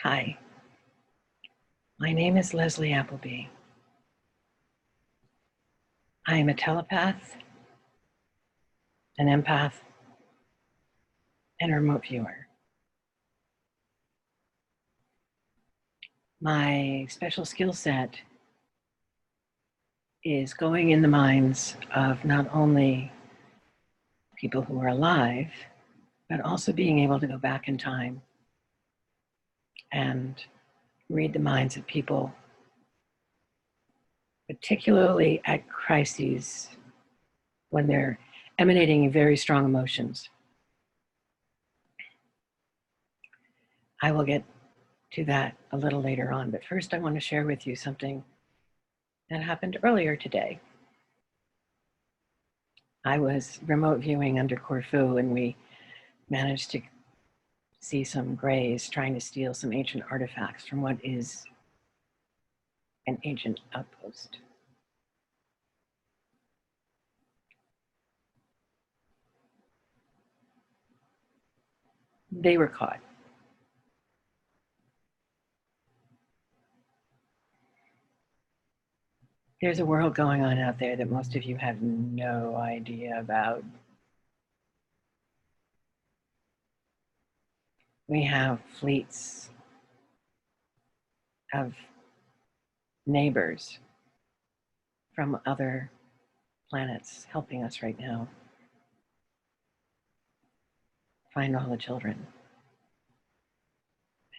Hi, my name is Leslie Appleby. I am a telepath, an empath, and a remote viewer. My special skill set is going in the minds of not only people who are alive, but also being able to go back in time and read the minds of people, particularly at crises when they're emanating very strong emotions. I will get to that a little later on, but first I want to share with you something that happened earlier today. I was remote viewing under Corfu, and we managed to see some grays trying to steal some ancient artifacts from what is an ancient outpost. They were caught. There's a world going on out there that most of you have no idea about. We have fleets of neighbors from other planets helping us right now find all the children.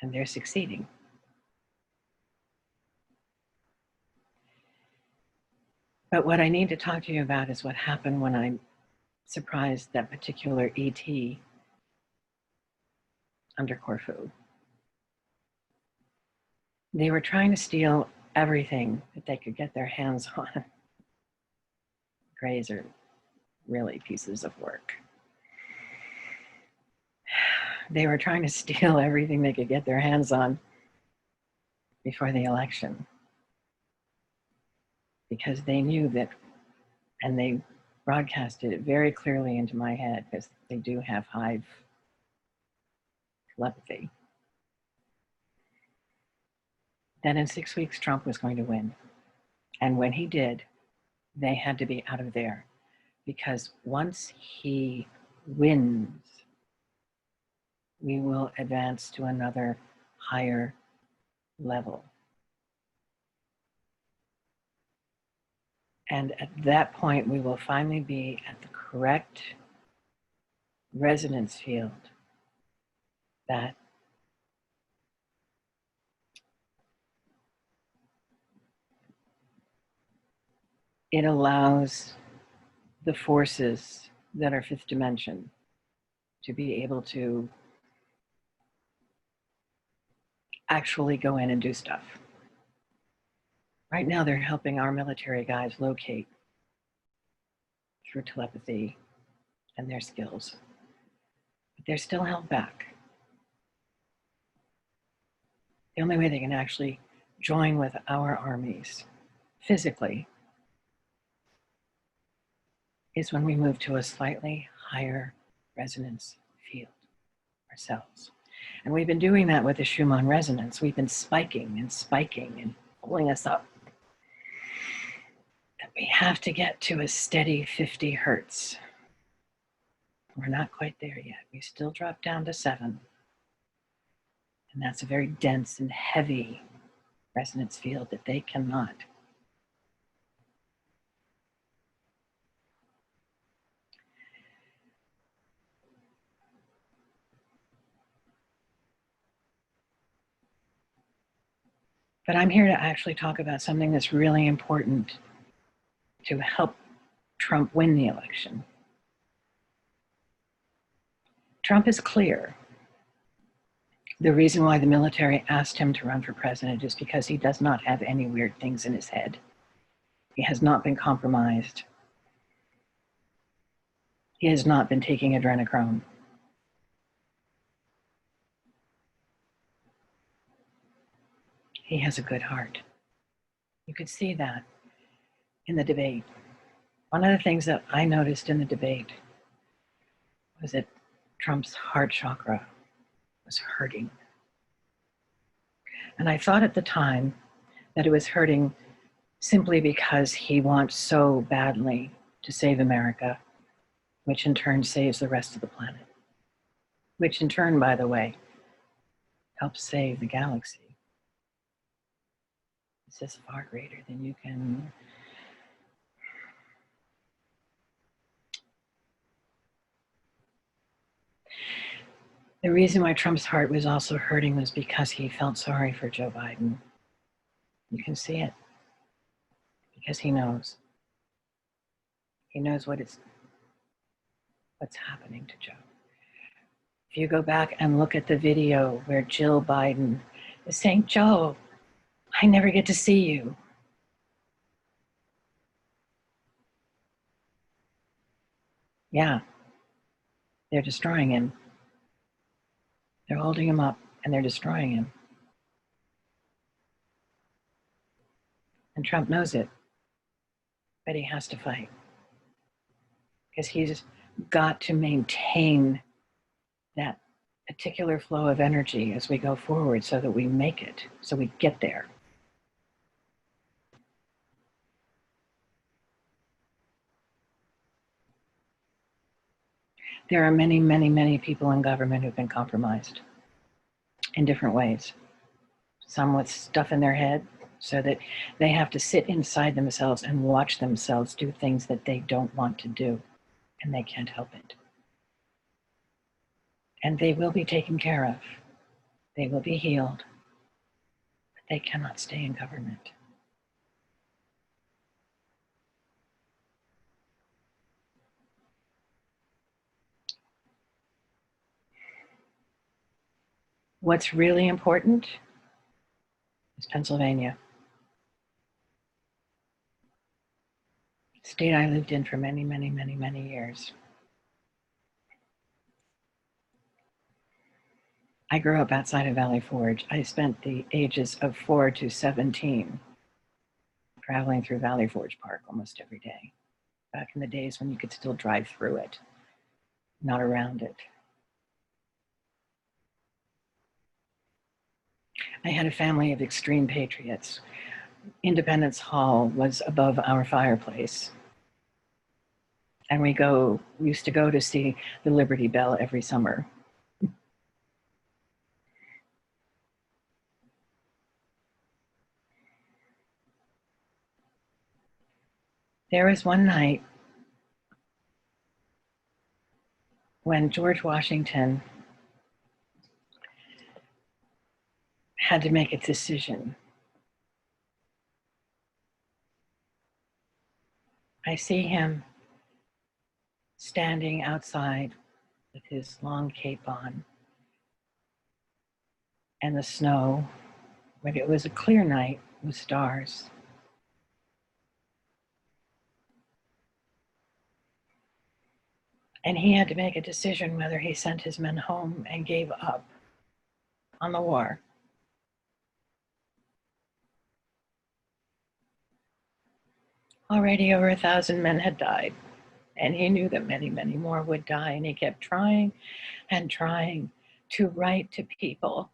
And they're succeeding. But what I need to talk to you about is what happened when I surprised that particular ET under Corfu. They were trying to steal everything that they could get their hands on. Grays are really pieces of work. They were trying to steal everything they could get their hands on before the election, because they knew that, and they broadcasted it very clearly into my head, because they do have hive telepathy, that in 6 weeks Trump was going to win. And when he did, they had to be out of there, because once he wins, we will advance to another higher level. And at that point, we will finally be at the correct resonance field that it allows the forces that are fifth dimension to be able to actually go in and do stuff. Right now, they're helping our military guys locate through telepathy and their skills, but they're still held back. The only way they can actually join with our armies physically is when we move to a slightly higher resonance field ourselves. And we've been doing that with the Schumann resonance. We've been spiking and pulling us up. And we have to get to a steady 50 hertz. We're not quite there yet. We still drop down to 7. And that's a very dense and heavy resonance field that they cannot. But I'm here to actually talk about something that's really important to help Trump win the election. Trump is clear. The reason why the military asked him to run for president is because he does not have any weird things in his head. He has not been compromised. He has not been taking adrenochrome. He has a good heart. You could see that in the debate. One of the things that I noticed in the debate was that Trump's heart chakra was hurting. And I thought at the time that it was hurting simply because he wants so badly to save America, which in turn saves the rest of the planet, which in turn, by the way, helps save the galaxy. This is far greater than you can. The reason why Trump's heart was also hurting was because he felt sorry for Joe Biden. You can see it because he knows. He knows what's happening to Joe. If you go back and look at the video where Jill Biden is saying, Joe, I never get to see you. Yeah, they're destroying him. They're holding him up and they're destroying him. And Trump knows it, but he has to fight because he's got to maintain that particular flow of energy as we go forward so that we make it, so we get there. There are many, many, many people in government who've been compromised in different ways. Some with stuff in their head so that they have to sit inside themselves and watch themselves do things that they don't want to do, and they can't help it. And they will be taken care of. They will be healed, but they cannot stay in government. What's really important is Pennsylvania. State I lived in for many, many, many, many years. I grew up outside of Valley Forge. I spent the ages of 4 to 17 traveling through Valley Forge Park almost every day, back in the days when you could still drive through it, not around it. I had a family of extreme patriots. Independence Hall was above our fireplace. And we used to go to see the Liberty Bell every summer. There was one night when George Washington had to make a decision. I see him standing outside with his long cape on and the snow, but it was a clear night with stars. And he had to make a decision whether he sent his men home and gave up on the war. Already over 1,000 men had died, and he knew that many, many more would die, and he kept trying and trying to write to people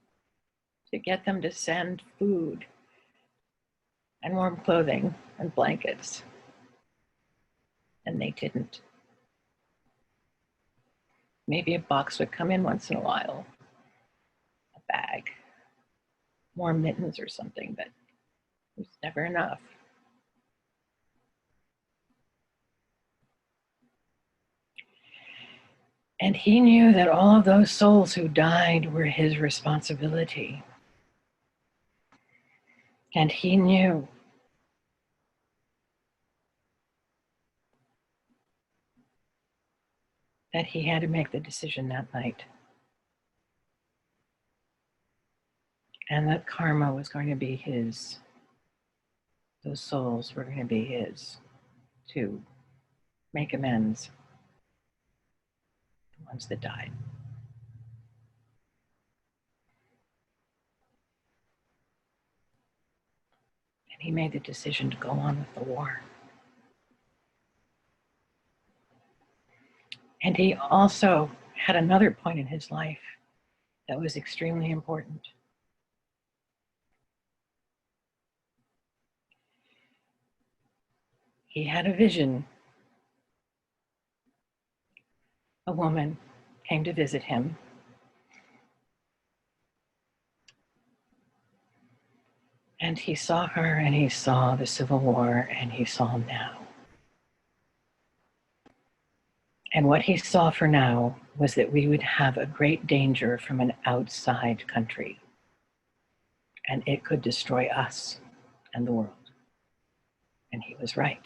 to get them to send food and warm clothing and blankets, and they didn't. Maybe a box would come in once in a while, a bag, more mittens or something, but it was never enough. And he knew that all of those souls who died were his responsibility. And he knew that he had to make the decision that night. And that karma was going to be his. Those souls were going to be his to make amends, the ones that died. And he made the decision to go on with the war. And he also had another point in his life that was extremely important. he had a vision. A woman came to visit him. And he saw her, and he saw the Civil War, and he saw now. And what he saw for now was that we would have a great danger from an outside country, and it could destroy us and the world. And he was right.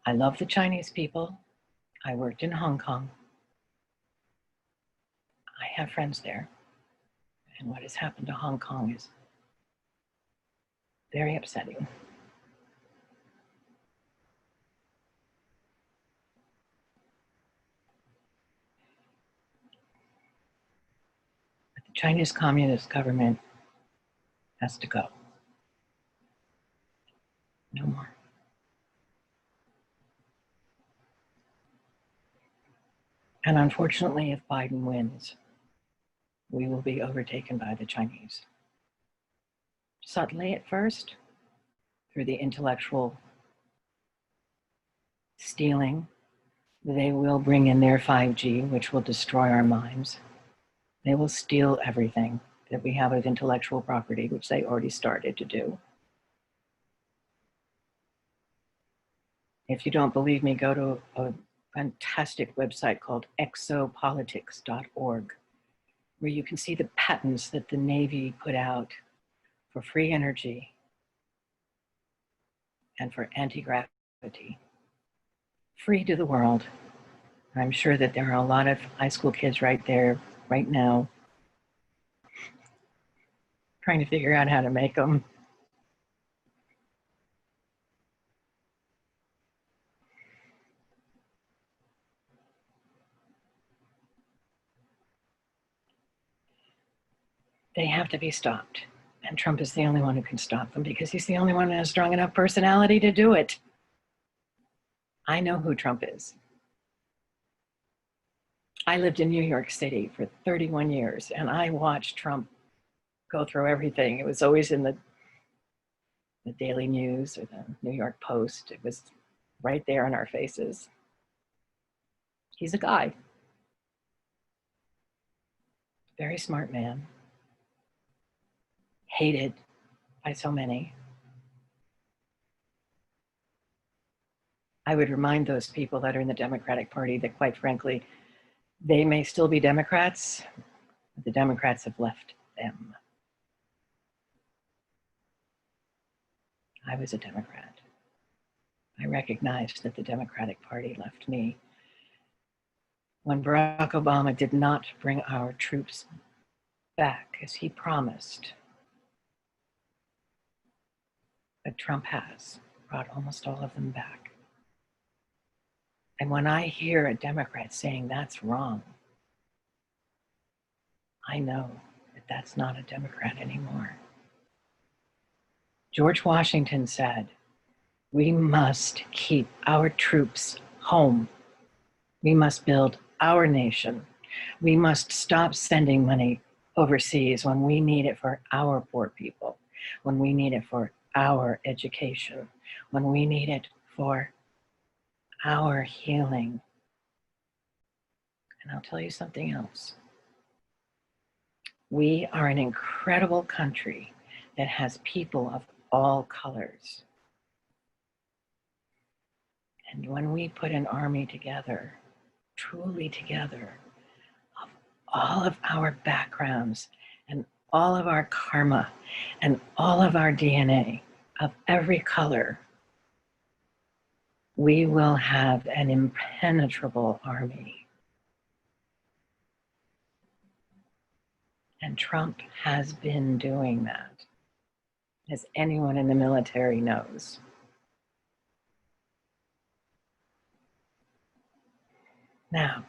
I love the Chinese people. I worked in Hong Kong. I have friends there. And what has happened to Hong Kong is very upsetting. But the Chinese Communist government has to go. No more. And unfortunately, if Biden wins, we will be overtaken by the Chinese. Subtly at first, through the intellectual stealing, they will bring in their 5G, which will destroy our minds. They will steal everything that we have of intellectual property, which they already started to do. If you don't believe me, go to a fantastic website called exopolitics.org, where you can see the patents that the Navy put out for free energy and for anti-gravity, free to the world. I'm sure that there are a lot of high school kids right there, right now, trying to figure out how to make them. They have to be stopped. And Trump is the only one who can stop them because he's the only one who has strong enough personality to do it. I know who Trump is. I lived in New York City for 31 years, and I watched Trump go through everything. It was always in the Daily News or the New York Post. It was right there in our faces. He's a guy. Very smart man. Hated by so many. I would remind those people that are in the Democratic Party that, quite frankly, they may still be Democrats, but the Democrats have left them. I was a Democrat. I recognized that the Democratic Party left me. When Barack Obama did not bring our troops back as he promised, but Trump has brought almost all of them back. And when I hear a Democrat saying that's wrong, I know that that's not a Democrat anymore. George Washington said, we must keep our troops home. We must build our nation. We must stop sending money overseas when we need it for our poor people, when we need it for our education, when we need it for our healing. And I'll tell you something else. We are an incredible country that has people of all colors. And when we put an army together, truly together, of all of our backgrounds and all of our karma and all of our DNA of every color, we will have an impenetrable army. And Trump has been doing that, as anyone in the military knows. Now,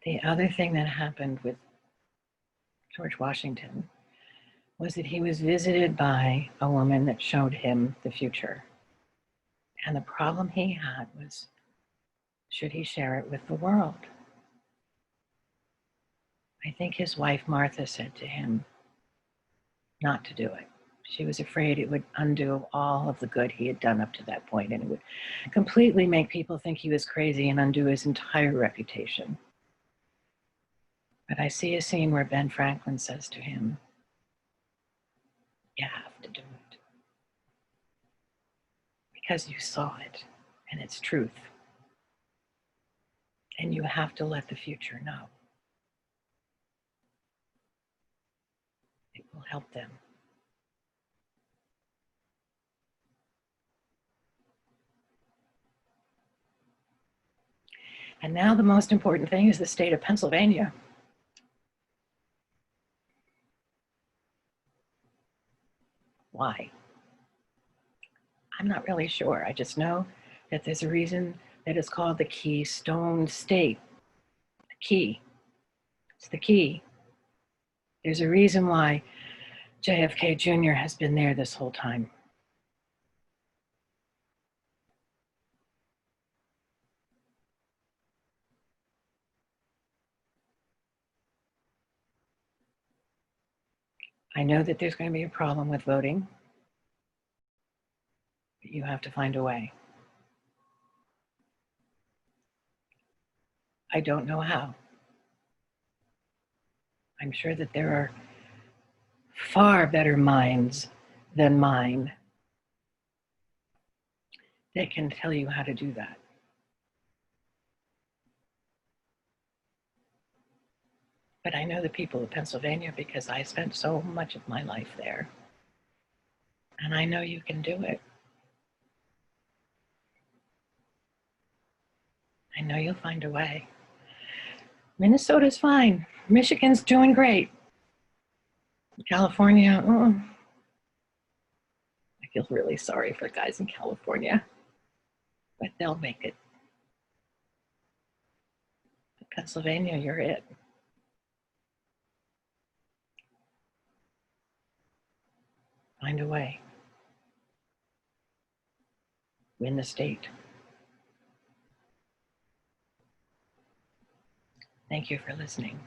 the other thing that happened with George Washington was that he was visited by a woman that showed him the future. And the problem he had was, should he share it with the world? I think his wife, Martha, said to him not to do it. She was afraid it would undo all of the good he had done up to that point, and it would completely make people think he was crazy and undo his entire reputation. But I see a scene where Ben Franklin says to him, "You have to do it because you saw it and it's truth. And you have to let the future know. It will help them." And now the most important thing is the state of Pennsylvania. Why? I'm not really sure. I just know that there's a reason that it's called the Keystone State. The key. It's the key. There's a reason why JFK Jr. has been there this whole time. I know that there's going to be a problem with voting, but you have to find a way. I don't know how. I'm sure that there are far better minds than mine that can tell you how to do that. But I know the people of Pennsylvania because I spent so much of my life there. And I know you can do it. I know you'll find a way. Minnesota's fine. Michigan's doing great. California, I feel really sorry for guys in California, but they'll make it. But Pennsylvania, you're it. Find a way. Win the state. Thank you for listening.